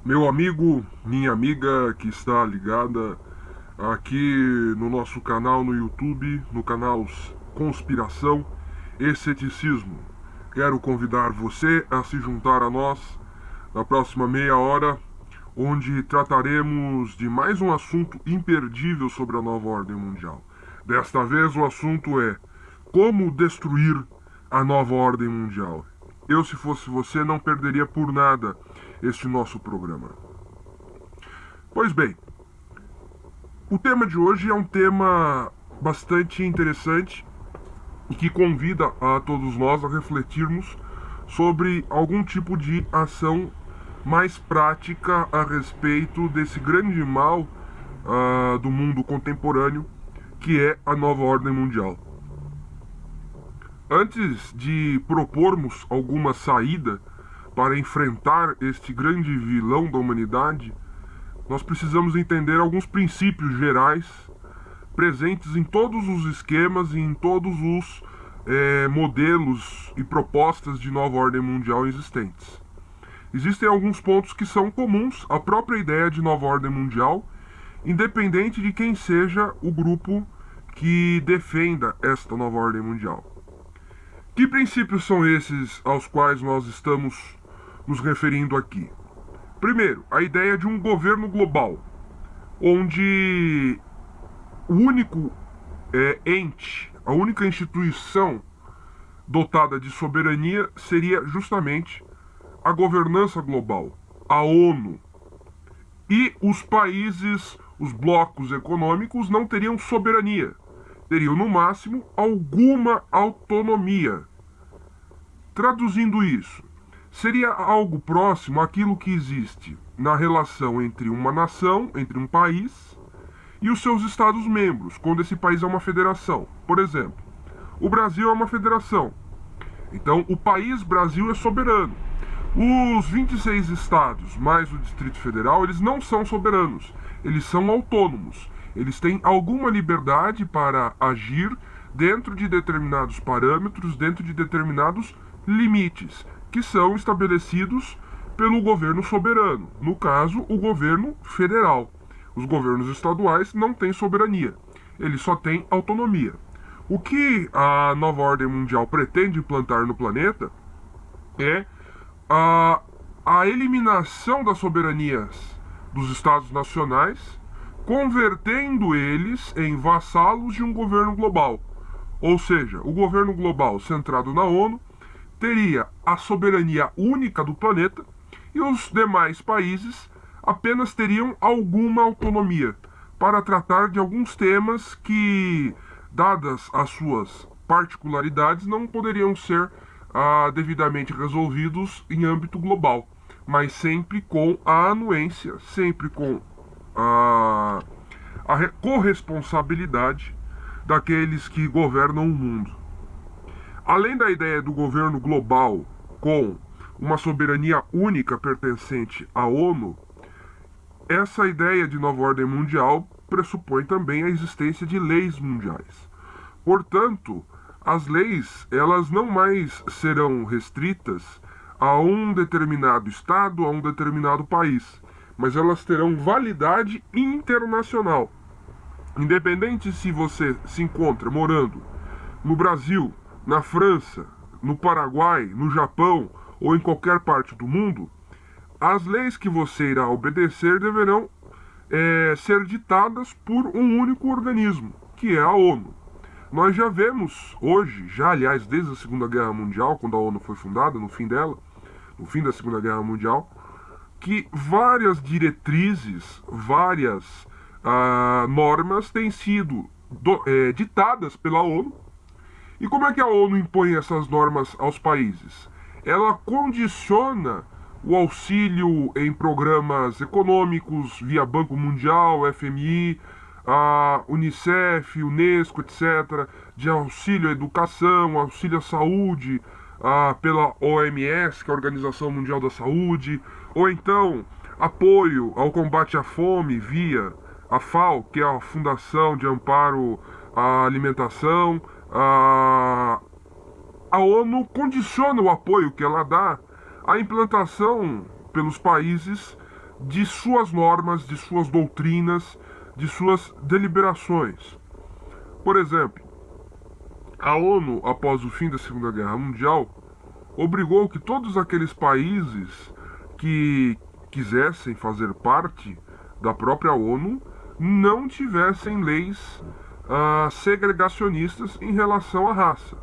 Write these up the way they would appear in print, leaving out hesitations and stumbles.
Meu amigo, minha amiga que está ligada aqui no nosso canal no YouTube, no canal Conspiração e Ceticismo. Quero convidar você a se juntar a nós na próxima meia hora, onde trataremos de mais um assunto imperdível sobre a nova ordem mundial. Desta vez o assunto é como destruir a nova ordem mundial. Eu, se fosse você, não perderia por nada este nosso programa. Pois bem, o tema de hoje é um tema bastante interessante e que convida a todos nós a refletirmos sobre algum tipo de ação mais prática a respeito desse grande mal do mundo contemporâneo, que é a nova ordem mundial. Antes de propormos alguma saída para enfrentar este grande vilão da humanidade, nós precisamos entender alguns princípios gerais presentes em todos os esquemas e em todos os modelos e propostas de nova ordem mundial existentes. Existem alguns pontos que são comuns à própria ideia de nova ordem mundial, independente de quem seja o grupo que defenda esta nova ordem mundial. Que princípios são esses aos quais nós estamos nos referindo aqui? Primeiro, a ideia de um governo global, onde o único ente, a única instituição dotada de soberania seria justamente a governança global, a ONU. E os países, os blocos econômicos não teriam soberania, teriam no máximo alguma autonomia. Traduzindo isso, seria algo próximo àquilo que existe na relação entre uma nação, entre um país e os seus Estados-membros, quando esse país é uma federação. Por exemplo, o Brasil é uma federação. Então, o país Brasil é soberano. Os 26 estados, mais o Distrito Federal, eles não são soberanos. Eles são autônomos. Eles têm alguma liberdade para agir dentro de determinados parâmetros, dentro de determinados limites, que são estabelecidos pelo governo soberano, no caso, o governo federal. Os governos estaduais não têm soberania, eles só têm autonomia. O que a nova ordem mundial pretende implantar no planeta é a eliminação das soberanias dos estados nacionais, convertendo eles em vassalos de um governo global. Ou seja, o governo global centrado na ONU teria a soberania única do planeta e os demais países apenas teriam alguma autonomia para tratar de alguns temas que, dadas as suas particularidades, não poderiam ser devidamente resolvidos em âmbito global, mas sempre com a anuência, sempre com a corresponsabilidade daqueles que governam o mundo. Além da ideia do governo global com uma soberania única pertencente à ONU, essa ideia de nova ordem mundial pressupõe também a existência de leis mundiais. Portanto, as leis, elas não mais serão restritas a um determinado estado, a um determinado país, mas elas terão validade internacional. Independente se você se encontra morando no Brasil, na França, no Paraguai, no Japão ou em qualquer parte do mundo, as leis que você irá obedecer deverão ser ditadas por um único organismo, que é a ONU. Nós já vemos hoje, já aliás desde a Segunda Guerra Mundial, quando a ONU foi fundada, no fim dela, no fim da Segunda Guerra Mundial, que várias diretrizes, várias normas têm sido ditadas pela ONU. E como é que a ONU impõe essas normas aos países? Ela condiciona o auxílio em programas econômicos via Banco Mundial, FMI, a Unicef, Unesco, etc., de auxílio à educação, auxílio à saúde, pela OMS, que é a Organização Mundial da Saúde, ou então apoio ao combate à fome via a FAO, que é a Fundação de Amparo à Alimentação. A ONU condiciona o apoio que ela dá à implantação pelos países de suas normas, de suas doutrinas, de suas deliberações. Por exemplo, a ONU, após o fim da Segunda Guerra Mundial, obrigou que todos aqueles países que quisessem fazer parte da própria ONU não tivessem leis segregacionistas em relação à raça.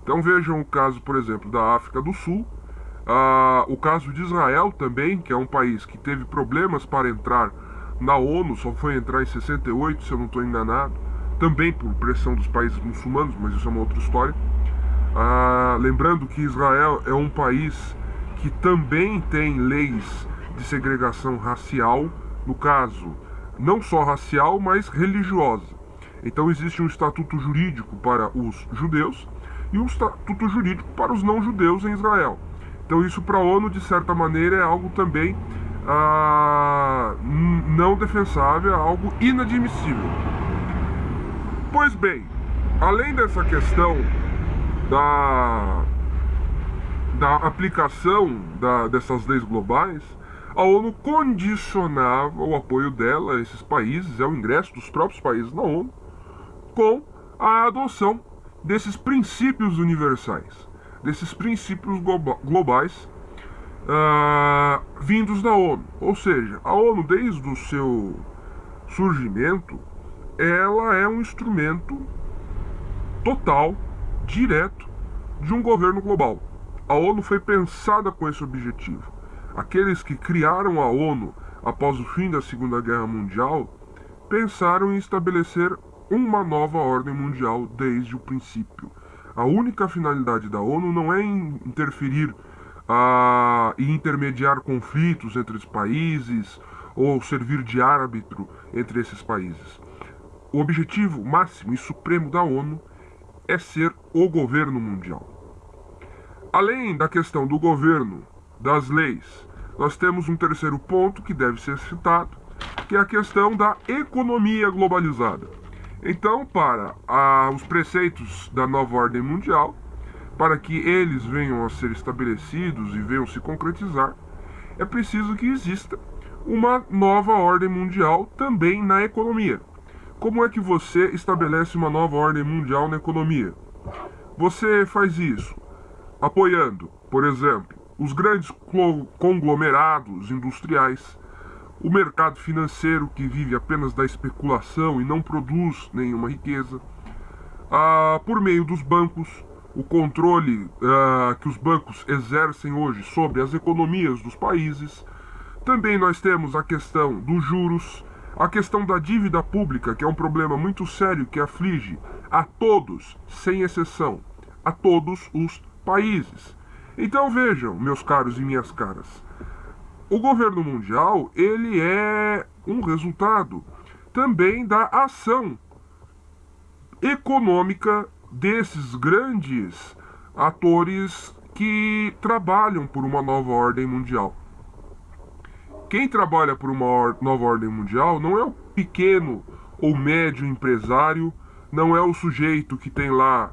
Então vejam o caso, por exemplo, da África do Sul, o caso de Israel também, que é um país que teve problemas para entrar na ONU, só foi entrar em 68, se eu não estou enganado, também por pressão dos países muçulmanos, mas isso é uma outra história. Lembrando que Israel é um país que também tem leis de segregação racial, no caso, não só racial, mas religiosa. Então existe um estatuto jurídico para os judeus e um estatuto jurídico para os não-judeus em Israel. Então isso para a ONU, de certa maneira, é algo também não defensável, é algo inadmissível. Pois bem, além dessa questão da aplicação dessas leis globais, a ONU condicionava o apoio dela a esses países, o ingresso dos próprios países na ONU, com a adoção desses princípios universais, desses princípios globais vindos da ONU. Ou seja, a ONU, desde o seu surgimento, ela é um instrumento total, direto, de um governo global. A ONU foi pensada com esse objetivo. Aqueles que criaram a ONU após o fim da Segunda Guerra Mundial pensaram em estabelecer uma nova ordem mundial desde o princípio. A única finalidade da ONU não é interferir e intermediar conflitos entre os países ou servir de árbitro entre esses países. O objetivo máximo e supremo da ONU é ser o governo mundial. Além da questão do governo, das leis, nós temos um terceiro ponto que deve ser citado, que é a questão da economia globalizada. Então, para os preceitos da nova ordem mundial, para que eles venham a ser estabelecidos e venham se concretizar, é preciso que exista uma nova ordem mundial também na economia. Como é que você estabelece uma nova ordem mundial na economia? Você faz isso apoiando, por exemplo, os grandes conglomerados industriais, o mercado financeiro que vive apenas da especulação e não produz nenhuma riqueza, por meio dos bancos, o controle que os bancos exercem hoje sobre as economias dos países. Também nós temos a questão dos juros, a questão da dívida pública, que é um problema muito sério que aflige a todos, sem exceção, a todos os países. Então vejam, meus caros e minhas caras, o governo mundial, ele é um resultado também da ação econômica desses grandes atores que trabalham por uma nova ordem mundial. Quem trabalha por uma nova ordem mundial não é o pequeno ou médio empresário, não é o sujeito que tem lá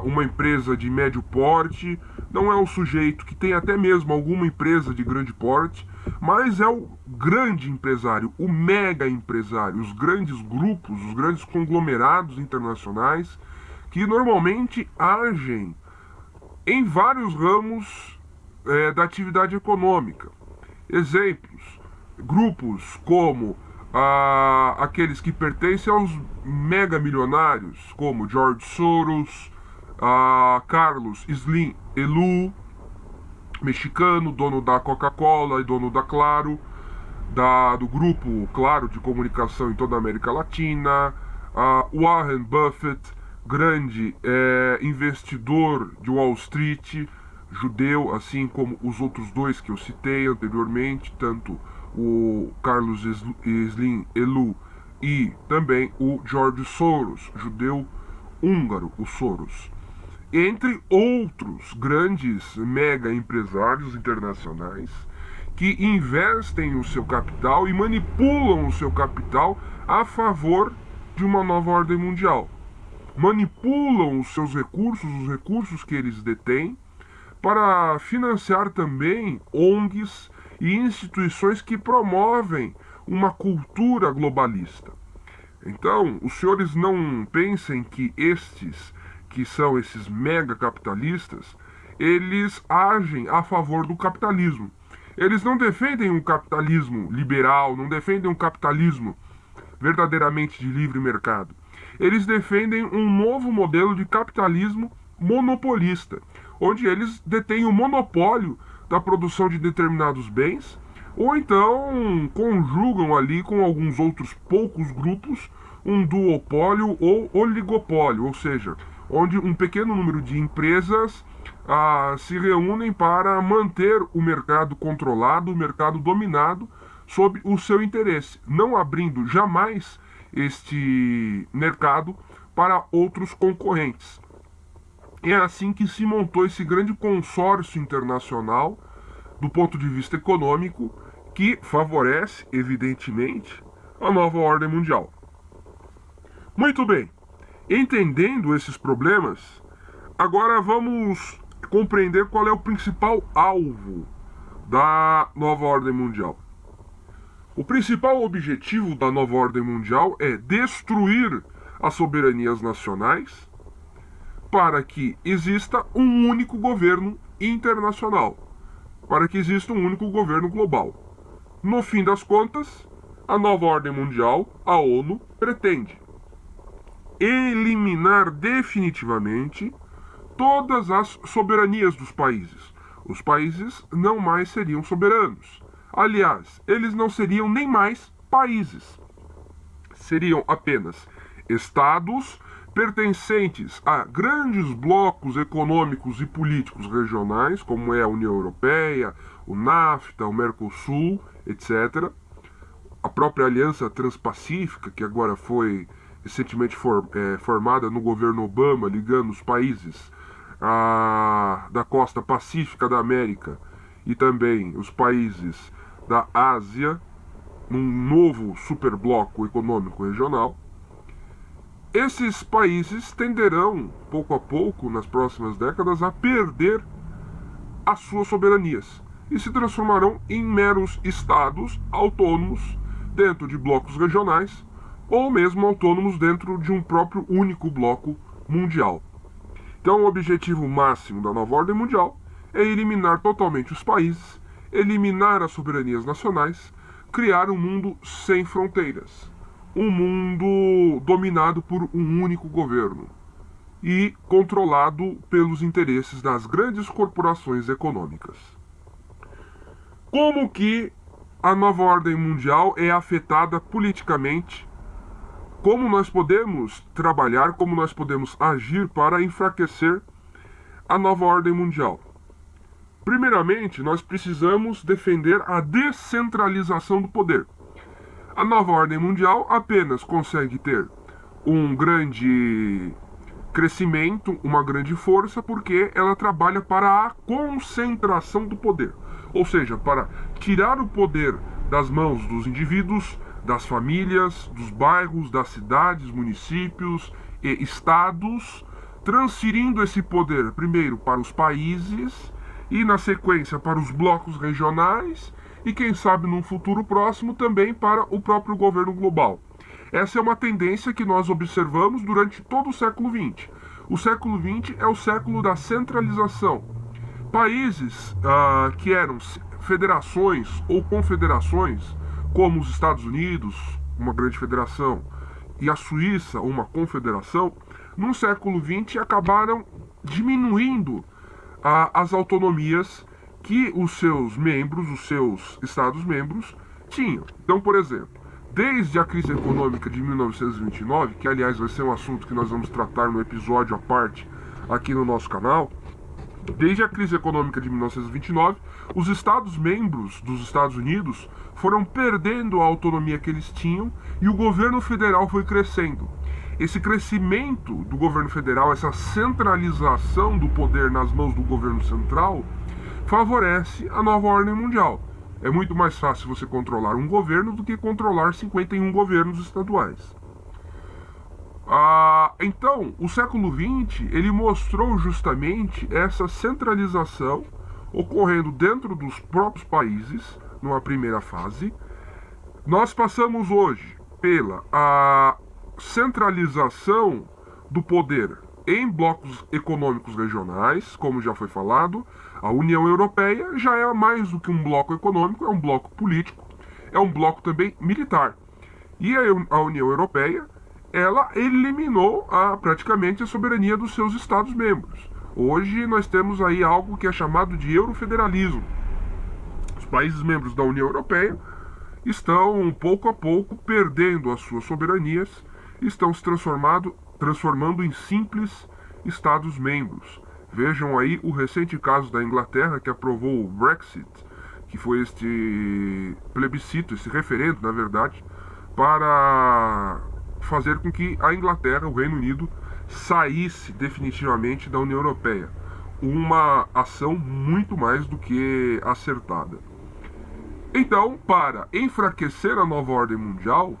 uma empresa de médio porte, não é o sujeito que tem até mesmo alguma empresa de grande porte, mas é o grande empresário, o mega empresário, os grandes grupos, os grandes conglomerados internacionais que normalmente agem em vários ramos da atividade econômica. Exemplos, grupos como aqueles que pertencem aos mega milionários, como George Soros, Carlos Slim Helú, mexicano, dono da Coca-Cola e dono da Claro, do grupo Claro de comunicação em toda a América Latina, Warren Buffett, grande investidor de Wall Street, judeu, assim como os outros dois que eu citei anteriormente, tanto o Carlos Slim Helú e também o George Soros, judeu húngaro, o Soros. Entre outros grandes mega empresários internacionais que investem o seu capital e manipulam o seu capital a favor de uma nova ordem mundial. Manipulam os seus recursos, os recursos que eles detêm, para financiar também ONGs e instituições que promovem uma cultura globalista. Então, os senhores não pensem que que são esses mega capitalistas, eles agem a favor do capitalismo. Eles não defendem um capitalismo liberal, não defendem um capitalismo verdadeiramente de livre mercado. Eles defendem um novo modelo de capitalismo monopolista, onde eles detêm o monopólio da produção de determinados bens, ou então conjugam ali com alguns outros poucos grupos um duopólio ou oligopólio, ou seja, onde um pequeno número de empresas se reúnem para manter o mercado controlado, o mercado dominado sob o seu interesse, não abrindo jamais este mercado para outros concorrentes. É assim que se montou esse grande consórcio internacional do ponto de vista econômico que favorece, evidentemente, a nova ordem mundial. Muito bem, entendendo esses problemas, agora vamos compreender qual é o principal alvo da nova ordem mundial. O principal objetivo da nova ordem mundial é destruir as soberanias nacionais para que exista um único governo internacional, para que exista um único governo global. No fim das contas, a nova ordem mundial, a ONU, pretende eliminar definitivamente todas as soberanias dos países. Os países não mais seriam soberanos. Aliás, eles não seriam nem mais países. Seriam apenas estados pertencentes a grandes blocos econômicos e políticos regionais, como é a União Europeia, o NAFTA, o Mercosul, etc. A própria Aliança Transpacífica, que agora foi recentemente formada no governo Obama, ligando os países da costa pacífica da América e também os países da Ásia, num novo superbloco econômico regional. Esses países tenderão, pouco a pouco, nas próximas décadas, a perder as suas soberanias e se transformarão em meros estados autônomos dentro de blocos regionais ou mesmo autônomos dentro de um próprio único bloco mundial. Então, o objetivo máximo da nova ordem mundial é eliminar totalmente os países, eliminar as soberanias nacionais, criar um mundo sem fronteiras, um mundo dominado por um único governo e controlado pelos interesses das grandes corporações econômicas. Como que a nova ordem mundial é afetada politicamente? Como nós podemos trabalhar, como nós podemos agir para enfraquecer a nova ordem mundial? Primeiramente, nós precisamos defender a descentralização do poder. A nova ordem mundial apenas consegue ter um grande crescimento, uma grande força, porque ela trabalha para a concentração do poder. Ou seja, para tirar o poder das mãos dos indivíduos, das famílias, dos bairros, das cidades, municípios e estados, transferindo esse poder primeiro para os países e, na sequência, para os blocos regionais e, quem sabe, num futuro próximo, também para o próprio governo global. Essa é uma tendência que nós observamos durante todo o século XX. O século XX é o século da centralização. Países que eram federações ou confederações, como os Estados Unidos, uma grande federação, e a Suíça, uma confederação, no século XX acabaram diminuindo as autonomias que os seus membros, os seus Estados-membros, tinham. Então, por exemplo, desde a crise econômica de 1929, que aliás vai ser um assunto que nós vamos tratar no episódio à parte aqui no nosso canal, desde a crise econômica de 1929, os Estados-membros dos Estados Unidos foram perdendo a autonomia que eles tinham e o governo federal foi crescendo. Esse crescimento do governo federal, essa centralização do poder nas mãos do governo central, favorece a nova ordem mundial. É muito mais fácil você controlar um governo do que controlar 51 governos estaduais. Então, o século XX ele mostrou justamente essa centralização ocorrendo dentro dos próprios países, numa primeira fase. Nós passamos hoje pela a centralização do poder em blocos econômicos regionais, como já foi falado. A União Europeia já é mais do que um bloco econômico, é um bloco político, é um bloco também militar. E a União Europeia, ela eliminou praticamente a soberania dos seus Estados-membros. Hoje nós temos aí algo que é chamado de eurofederalismo. Os países membros da União Europeia estão, pouco a pouco, perdendo as suas soberanias, estão se transformando em simples Estados-membros. Vejam aí o recente caso da Inglaterra, que aprovou o Brexit, que foi este plebiscito, esse referendo, na verdade, para fazer com que a Inglaterra, o Reino Unido, saísse definitivamente da União Europeia. Uma ação muito mais do que acertada. Então, para enfraquecer a nova ordem mundial,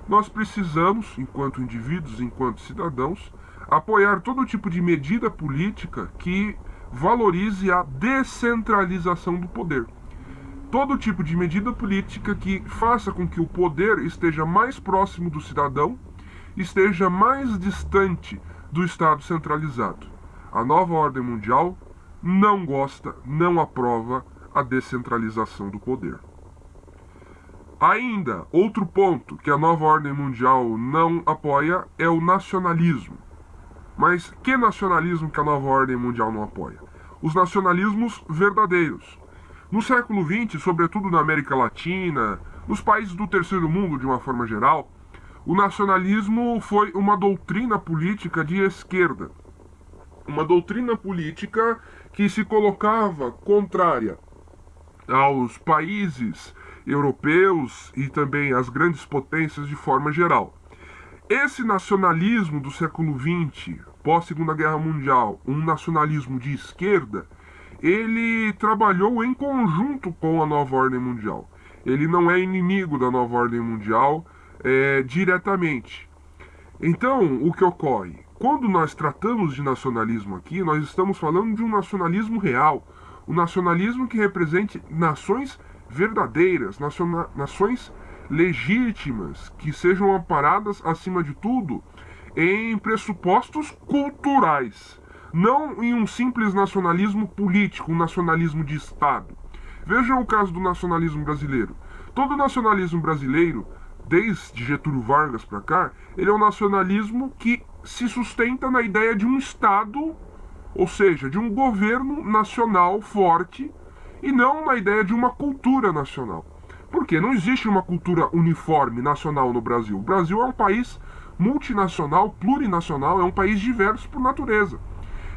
nós precisamos, enquanto indivíduos, enquanto cidadãos, apoiar todo tipo de medida política que valorize a descentralização do poder. Todo tipo de medida política que faça com que o poder esteja mais próximo do cidadão, esteja mais distante do Estado centralizado. A nova ordem mundial não gosta, não aprova a descentralização do poder. Ainda, outro ponto que a nova ordem mundial não apoia é o nacionalismo. Mas que nacionalismo que a nova ordem mundial não apoia? Os nacionalismos verdadeiros. No século XX, sobretudo na América Latina, nos países do terceiro mundo de uma forma geral, o nacionalismo foi uma doutrina política de esquerda. Uma doutrina política que se colocava contrária aos países europeus e também às grandes potências de forma geral. Esse nacionalismo do século XX, pós-Segunda Guerra Mundial, um nacionalismo de esquerda, ele trabalhou em conjunto com a nova ordem mundial. Ele não é inimigo da nova ordem mundial diretamente. Então, o que ocorre? Quando nós tratamos de nacionalismo aqui, nós estamos falando de um nacionalismo real, um nacionalismo que represente nações verdadeiras, nações legítimas, que sejam amparadas, acima de tudo, em pressupostos culturais, não em um simples nacionalismo político, um nacionalismo de Estado. Vejam o caso do nacionalismo brasileiro. Todo nacionalismo brasileiro, desde Getúlio Vargas para cá, ele é um nacionalismo que se sustenta na ideia de um Estado, ou seja, de um governo nacional forte, e não na ideia de uma cultura nacional. Porque não existe uma cultura uniforme nacional no Brasil. O Brasil é um país multinacional, plurinacional, é um país diverso por natureza.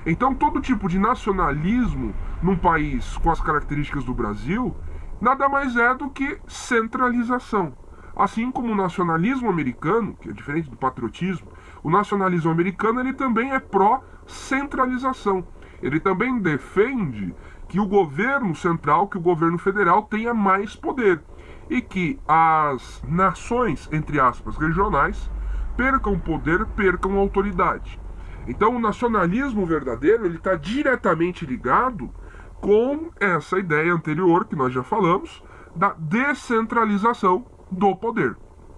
Então, todo tipo de nacionalismo num país com as características do Brasil nada mais é do que centralização. Assim como o nacionalismo americano, que é diferente do patriotismo, o nacionalismo americano ele também é pró-centralização. Ele também defende que o governo central, que o governo federal tenha mais poder e que as nações, entre aspas, regionais, percam poder, percam autoridade. Então o nacionalismo verdadeiro ele está diretamente ligado com essa ideia anterior que nós já falamos, da descentralização do poder.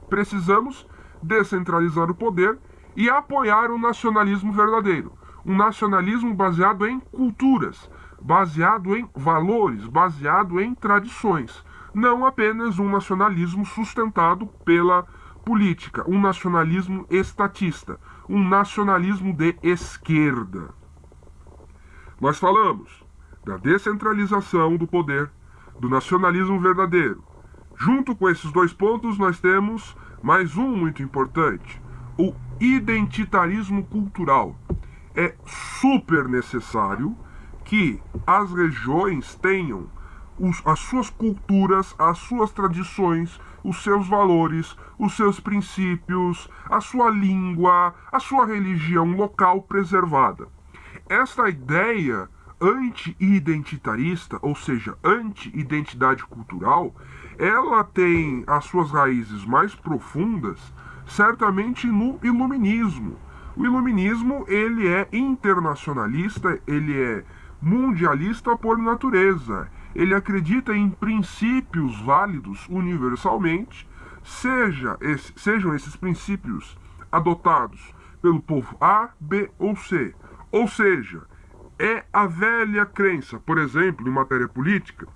Precisamos descentralizar o poder e apoiar o nacionalismo verdadeiro. Um nacionalismo baseado em culturas, baseado em valores, baseado em tradições. Não apenas um nacionalismo sustentado pela política, um nacionalismo estatista, um nacionalismo de esquerda. Nós falamos da descentralização do poder, do nacionalismo verdadeiro. Junto com esses dois pontos, nós temos mais um muito importante, o identitarismo cultural. É super necessário que as regiões tenham as suas culturas, as suas tradições, os seus valores, os seus princípios, a sua língua, a sua religião local preservada. Esta ideia anti-identitarista, ou seja, anti-identidade cultural, ela tem as suas raízes mais profundas, certamente no iluminismo. O iluminismo, ele é internacionalista, ele é mundialista por natureza. ele acredita em princípios válidos universalmente, sejam esses princípios adotados pelo povo A, B ou C. Ou seja, é a velha crença, por exemplo, em matéria política,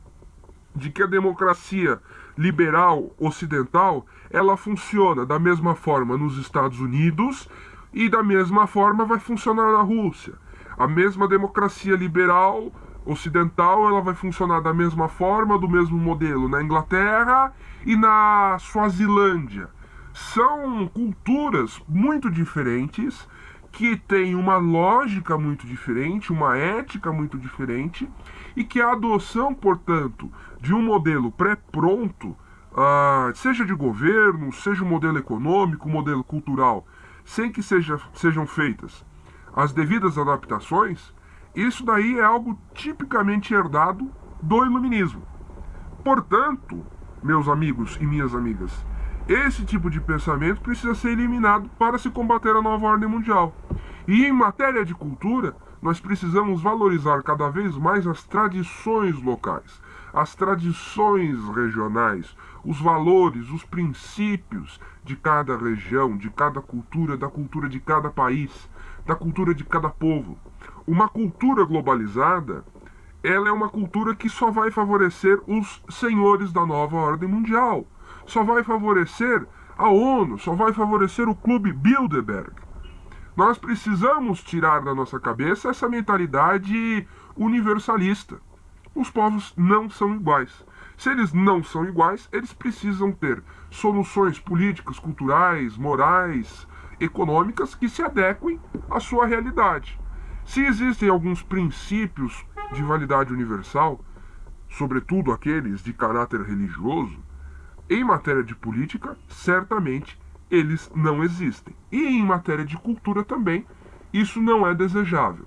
de que a democracia liberal ocidental ela funciona da mesma forma nos Estados Unidos e da mesma forma vai funcionar na Rússia. A mesma democracia liberal ocidental ela vai funcionar da mesma forma, do mesmo modelo na Inglaterra e na Suazilândia. São culturas muito diferentes que têm uma lógica muito diferente, uma ética muito diferente e que a adoção, portanto, de um modelo pré-pronto, seja de governo, seja um modelo econômico, um modelo cultural, sem que sejam feitas as devidas adaptações, isso daí é algo tipicamente herdado do iluminismo. Portanto, meus amigos e minhas amigas, esse tipo de pensamento precisa ser eliminado para se combater a nova ordem mundial. E em matéria de cultura, nós precisamos valorizar cada vez mais as tradições locais, as tradições regionais, os valores, os princípios de cada região, de cada cultura, da cultura de cada país, da cultura de cada povo. Uma cultura globalizada, ela é uma cultura que só vai favorecer os senhores da nova ordem mundial. Só vai favorecer a ONU, só vai favorecer o Clube Bilderberg. Nós precisamos tirar da nossa cabeça essa mentalidade universalista. Os povos não são iguais. Se eles não são iguais, eles precisam ter soluções políticas, culturais, morais, econômicas que se adequem à sua realidade. Se existem alguns princípios de validade universal, sobretudo aqueles de caráter religioso, em matéria de política, certamente eles não existem. E em matéria de cultura também, isso não é desejável.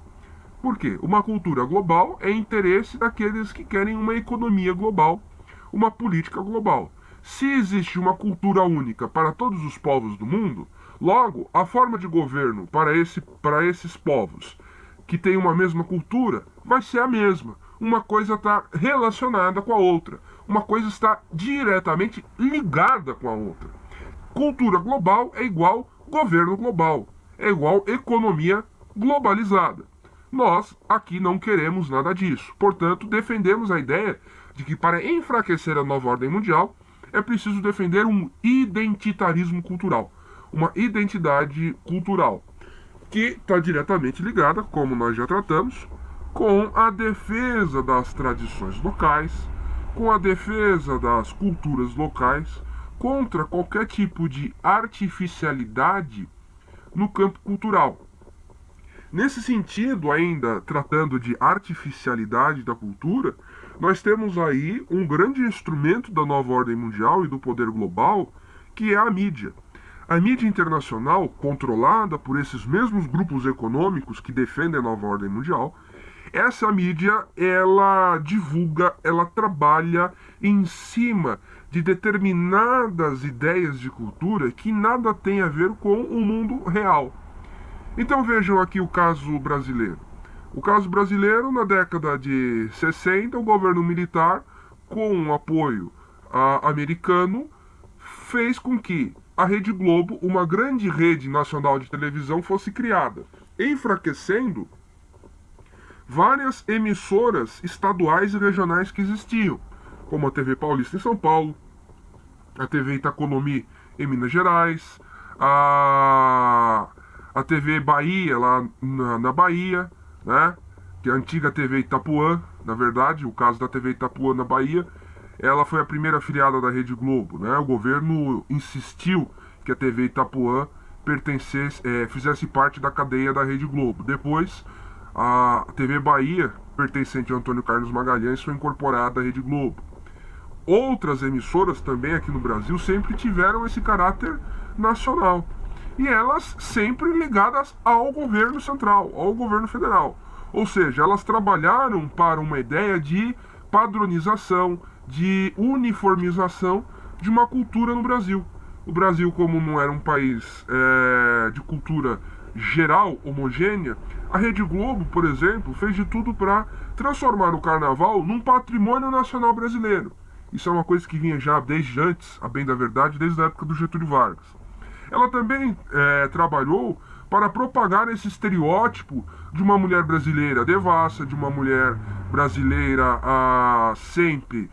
Por quê? Uma cultura global é interesse daqueles que querem uma economia global, uma política global. Se existe uma cultura única para todos os povos do mundo, logo, a forma de governo para esses povos que têm uma mesma cultura vai ser a mesma. Uma coisa está relacionada com a outra. Uma coisa está diretamente ligada com a outra. Cultura global é igual governo global, é igual economia globalizada. Nós aqui não queremos nada disso. Portanto, defendemos a ideia de que para enfraquecer a nova ordem mundial é preciso defender um identitarismo cultural, uma identidade cultural que está diretamente ligada, como nós já tratamos, com a defesa das tradições locais, com a defesa das culturas locais, contra qualquer tipo de artificialidade no campo cultural. Nesse sentido, ainda tratando de artificialidade da cultura, nós temos aí um grande instrumento da nova ordem mundial e do poder global, que é a mídia. A mídia internacional, controlada por esses mesmos grupos econômicos que defendem a nova ordem mundial, essa mídia, ela divulga, ela trabalha em cima de determinadas ideias de cultura que nada tem a ver com o mundo real. Então vejam aqui o caso brasileiro. O caso brasileiro, na década de 60, o governo militar, com um apoio americano, fez com que a Rede Globo, uma grande rede nacional de televisão, fosse criada, enfraquecendo várias emissoras estaduais e regionais que existiam, como a TV Paulista em São Paulo, a TV Itaconomi em Minas Gerais, a TV Bahia lá na Bahia, né? Que é a antiga TV Itapuã, na verdade, o caso da TV Itapuã na Bahia, ela foi a primeira afiliada da Rede Globo, né? O governo insistiu que a TV Itapuã fizesse parte da cadeia da Rede Globo. Depois, a TV Bahia, pertencente a Antônio Carlos Magalhães, foi incorporada à Rede Globo. Outras emissoras também aqui no Brasil sempre tiveram esse caráter nacional. E elas sempre ligadas ao governo central, ao governo federal. Ou seja, elas trabalharam para uma ideia de padronização, de uniformização de uma cultura no Brasil. O Brasil, como não era um país de cultura geral, homogênea, a Rede Globo, por exemplo, fez de tudo para transformar o carnaval num patrimônio nacional brasileiro. Isso é uma coisa que vinha já desde antes, a bem da verdade, desde a época do Getúlio Vargas. Ela também trabalhou para propagar esse estereótipo de uma mulher brasileira devassa, de uma mulher brasileira sempre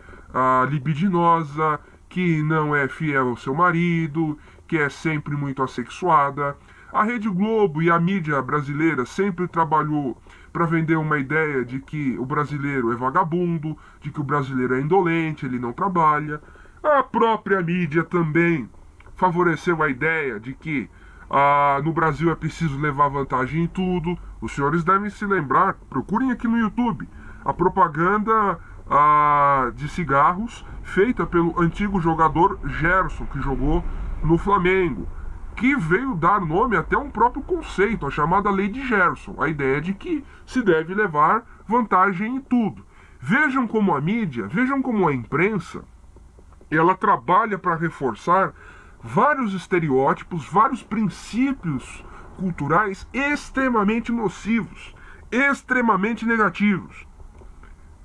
libidinosa, que não é fiel ao seu marido, que é sempre muito assexuada. A Rede Globo e a mídia brasileira sempre trabalhou para vender uma ideia de que o brasileiro é vagabundo, de que o brasileiro é indolente, ele não trabalha. A própria mídia também favoreceu a ideia de que no Brasil é preciso levar vantagem em tudo. Os senhores devem se lembrar, procurem aqui no YouTube, a propaganda de cigarros feita pelo antigo jogador Gerson, que jogou no Flamengo, que veio dar nome até a um próprio conceito, a chamada Lei de Gerson, a ideia de que se deve levar vantagem em tudo. Vejam como a mídia, vejam como a imprensa, ela trabalha para reforçar vários estereótipos, vários princípios culturais extremamente nocivos, extremamente negativos.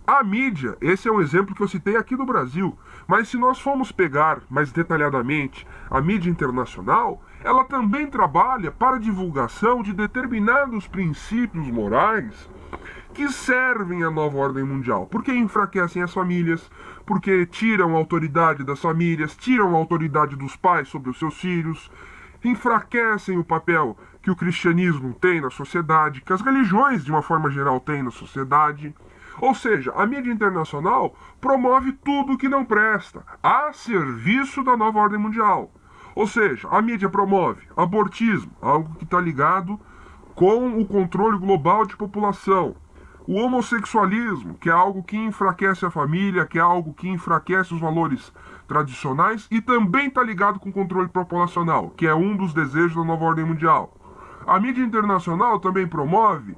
A mídia, esse é um exemplo que eu citei aqui no Brasil, mas se nós formos pegar mais detalhadamente a mídia internacional, ela também trabalha para a divulgação de determinados princípios morais que servem à nova ordem mundial, porque enfraquecem as famílias, porque tiram a autoridade das famílias, tiram a autoridade dos pais sobre os seus filhos, enfraquecem o papel que o cristianismo tem na sociedade, que as religiões, de uma forma geral, têm na sociedade. Ou seja, a mídia internacional promove tudo que não presta, a serviço da nova ordem mundial. Ou seja, a mídia promove abortismo, algo que está ligado com o controle global de população. O homossexualismo, que é algo que enfraquece a família, que é algo que enfraquece os valores tradicionais e também está ligado com o controle populacional, que é um dos desejos da nova ordem mundial. A mídia internacional também promove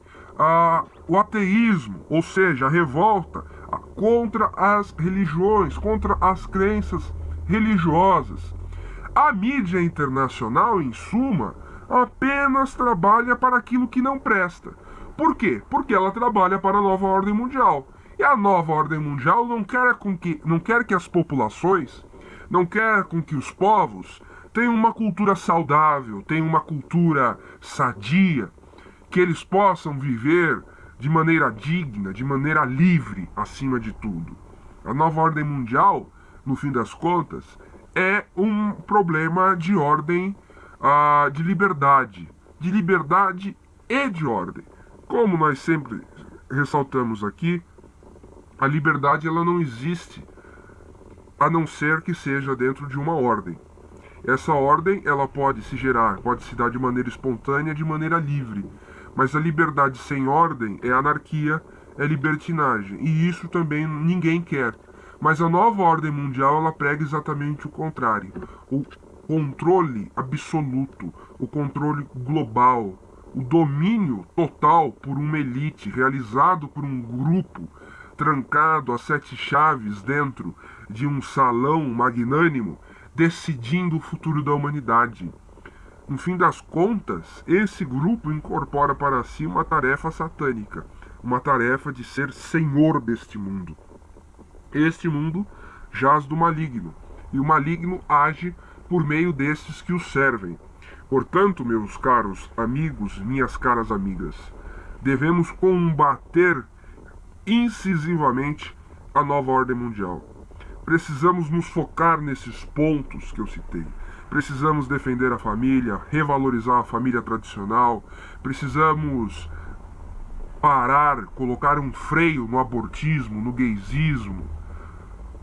o ateísmo, ou seja, a revolta contra as religiões, contra as crenças religiosas. A mídia internacional, em suma, apenas trabalha para aquilo que não presta. Por quê? Porque ela trabalha para a nova ordem mundial. E a nova ordem mundial não quer que as populações, não quer com que os povos tenham uma cultura saudável, tenham uma cultura sadia, que eles possam viver de maneira digna, de maneira livre, acima de tudo. A nova ordem mundial, no fim das contas, é um problema de ordem, de liberdade e de ordem. Como nós sempre ressaltamos aqui, a liberdade ela não existe a não ser que seja dentro de uma ordem. Essa ordem ela pode se gerar, pode se dar de maneira espontânea, de maneira livre. Mas a liberdade sem ordem é anarquia, é libertinagem. E isso também ninguém quer. Mas a nova ordem mundial ela prega exatamente o contrário. O controle absoluto, o controle global, o domínio total por uma elite, realizado por um grupo trancado a 7 chaves dentro de um salão magnânimo, decidindo o futuro da humanidade. No fim das contas, esse grupo incorpora para si uma tarefa satânica, uma tarefa de ser senhor deste mundo. Este mundo jaz do maligno, e o maligno age por meio destes que o servem. Portanto, meus caros amigos, minhas caras amigas, devemos combater incisivamente a nova ordem mundial. Precisamos nos focar nesses pontos que eu citei. Precisamos defender a família, revalorizar a família tradicional. Precisamos parar, colocar um freio no abortismo, no gaysismo,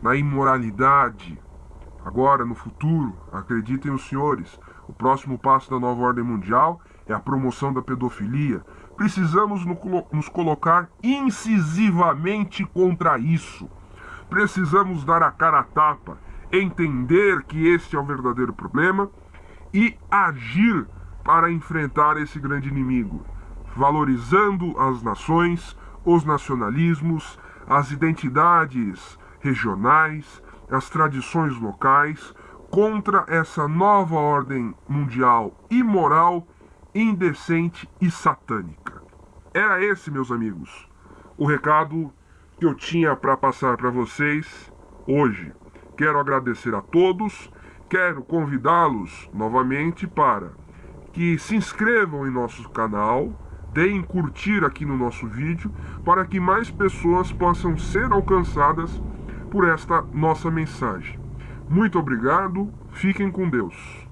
na imoralidade. Agora, no futuro, acreditem os senhores, o próximo passo da nova ordem mundial é a promoção da pedofilia. Precisamos nos colocar incisivamente contra isso. Precisamos dar a cara a tapa, entender que este é o verdadeiro problema e agir para enfrentar esse grande inimigo, valorizando as nações, os nacionalismos, as identidades regionais, as tradições locais, contra essa nova ordem mundial imoral indecente e satânica. Era esse, meus amigos, o recado que eu tinha para passar para vocês hoje. Quero agradecer a todos, quero convidá-los novamente para que se inscrevam em nosso canal, deem curtir aqui no nosso vídeo, para que mais pessoas possam ser alcançadas por esta nossa mensagem. Muito obrigado, fiquem com Deus.